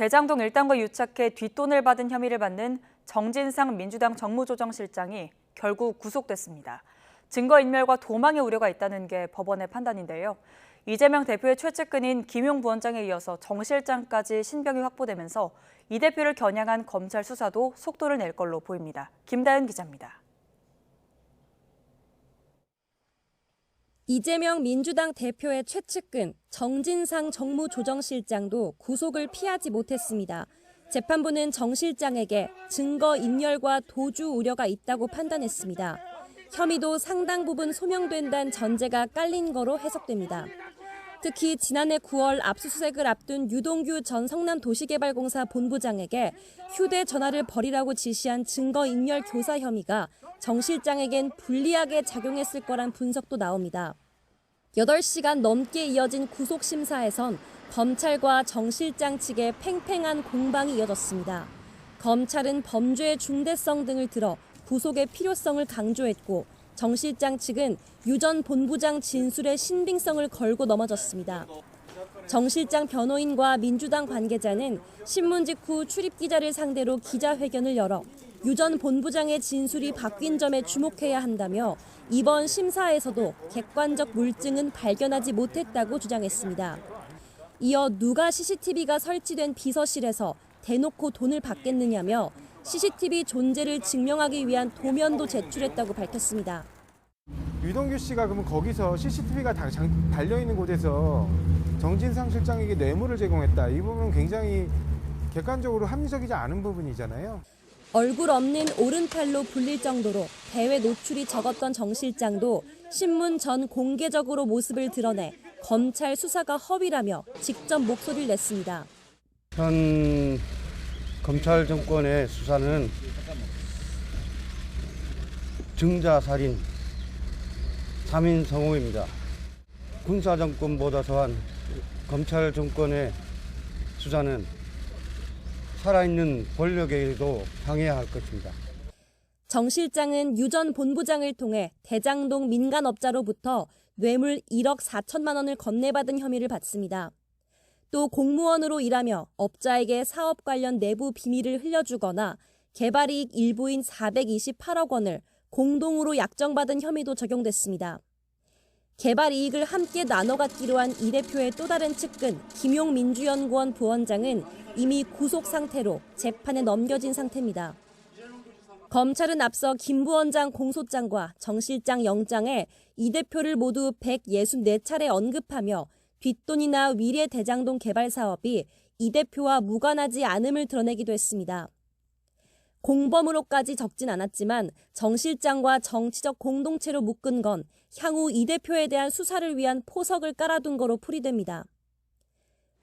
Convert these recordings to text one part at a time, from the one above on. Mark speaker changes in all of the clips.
Speaker 1: 대장동 일당과 유착해 뒷돈을 받은 혐의를 받는 정진상 민주당 정무조정실장이 결국 구속됐습니다. 증거인멸과 도망의 우려가 있다는 게 법원의 판단인데요. 이재명 대표의 최측근인 김용 부원장에 이어서 정 실장까지 신병이 확보되면서 이 대표를 겨냥한 검찰 수사도 속도를 낼 걸로 보입니다. 김다연 기자입니다.
Speaker 2: 이재명 민주당 대표의 최측근 정진상 정무조정실장도 구속을 피하지 못했습니다. 재판부는 정 실장에게 증거인멸과 도주 우려가 있다고 판단했습니다. 혐의도 상당 부분 소명된다는 전제가 깔린 거로 해석됩니다. 특히 지난해 9월 압수수색을 앞둔 유동규 전 성남도시개발공사 본부장에게 휴대전화를 버리라고 지시한 증거인멸 교사 혐의가 정 실장에겐 불리하게 작용했을 거란 분석도 나옵니다. 8시간 넘게 이어진 구속심사에선 검찰과 정 실장 측의 팽팽한 공방이 이어졌습니다. 검찰은 범죄의 중대성 등을 들어 구속의 필요성을 강조했고 정 실장 측은 유 전 본부장 진술의 신빙성을 걸고 넘어졌습니다. 정 실장 변호인과 민주당 관계자는 신문 직후 출입기자를 상대로 기자회견을 열어 유 전 본부장의 진술이 바뀐 점에 주목해야 한다며 이번 심사에서도 객관적 물증은 발견하지 못했다고 주장했습니다. 이어 누가 CCTV가 설치된 비서실에서 대놓고 돈을 받겠느냐며 CCTV 존재를 증명하기 위한 도면도 제출했다고 밝혔습니다.
Speaker 3: 유동규 씨가 그러면 거기서 CCTV가 달려있는 곳에서 정진상 실장에게 뇌물을 제공했다. 이 부분은 굉장히 객관적으로 합리적이지 않은 부분이잖아요.
Speaker 2: 얼굴 없는 오른팔로 불릴 정도로 대외 노출이 적었던 정 실장도 신문 전 공개적으로 모습을 드러내 검찰 수사가 허위라며 직접 목소리를 냈습니다.
Speaker 4: 현 검찰 정권의 수사는 증자살인, 3인 성호입니다. 군사 정권보다 더한 검찰 정권의 수사는 살아있는 권력에도 항해해야 할 것입니다.
Speaker 2: 정 실장은 유 전 본부장을 통해 대장동 민간업자로부터 뇌물 1억 4천만 원을 건네받은 혐의를 받습니다. 또 공무원으로 일하며 업자에게 사업 관련 내부 비밀을 흘려주거나 개발이익 일부인 428억 원을 공동으로 약정받은 혐의도 적용됐습니다. 개발이익을 함께 나눠 갖기로 한 이 대표의 또 다른 측근 김용 민주연구원 부원장은 이미 구속 상태로 재판에 넘겨진 상태입니다. 검찰은 앞서 김 부원장 공소장과 정 실장 영장에 이 대표를 모두 164차례 언급하며 뒷돈이나 위례 대장동 개발 사업이 이 대표와 무관하지 않음을 드러내기도 했습니다. 공범으로까지 적진 않았지만 정 실장과 정치적 공동체로 묶은 건 향후 이 대표에 대한 수사를 위한 포석을 깔아둔 거로 풀이됩니다.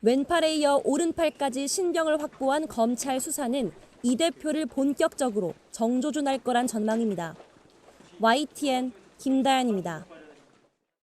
Speaker 2: 왼팔에 이어 오른팔까지 신병을 확보한 검찰 수사는 이 대표를 본격적으로 정조준할 거란 전망입니다. YTN 김다연입니다.